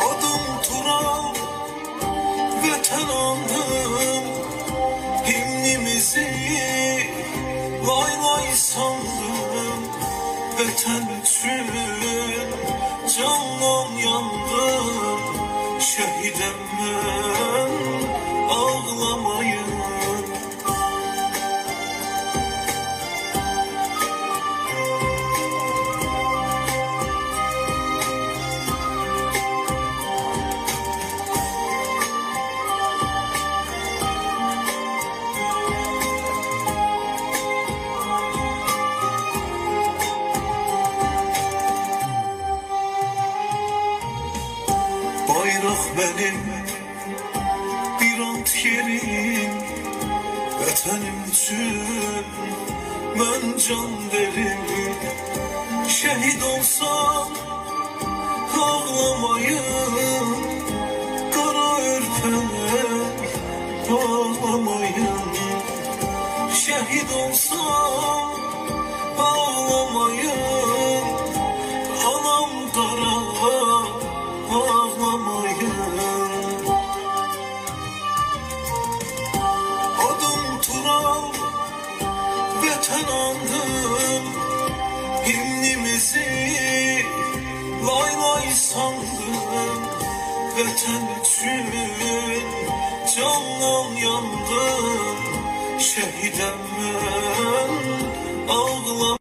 Adım Turan, vatan andım, himnimizi lay lay sandım. Vatan için candan yandım, şehidem ben, ağlamayın. Bayrak benim, bir ant yerim, vatanım için ben can derim. Şehit olsam ağlamayın, kara örpek ağlamayın. Şehit olsam ağlamayın, anam kara ağlamayın. Adım Turan, vatan andım, himnimizi lay lay sandım. Vatan için candan yandım, şehidem ben, ağlamayın.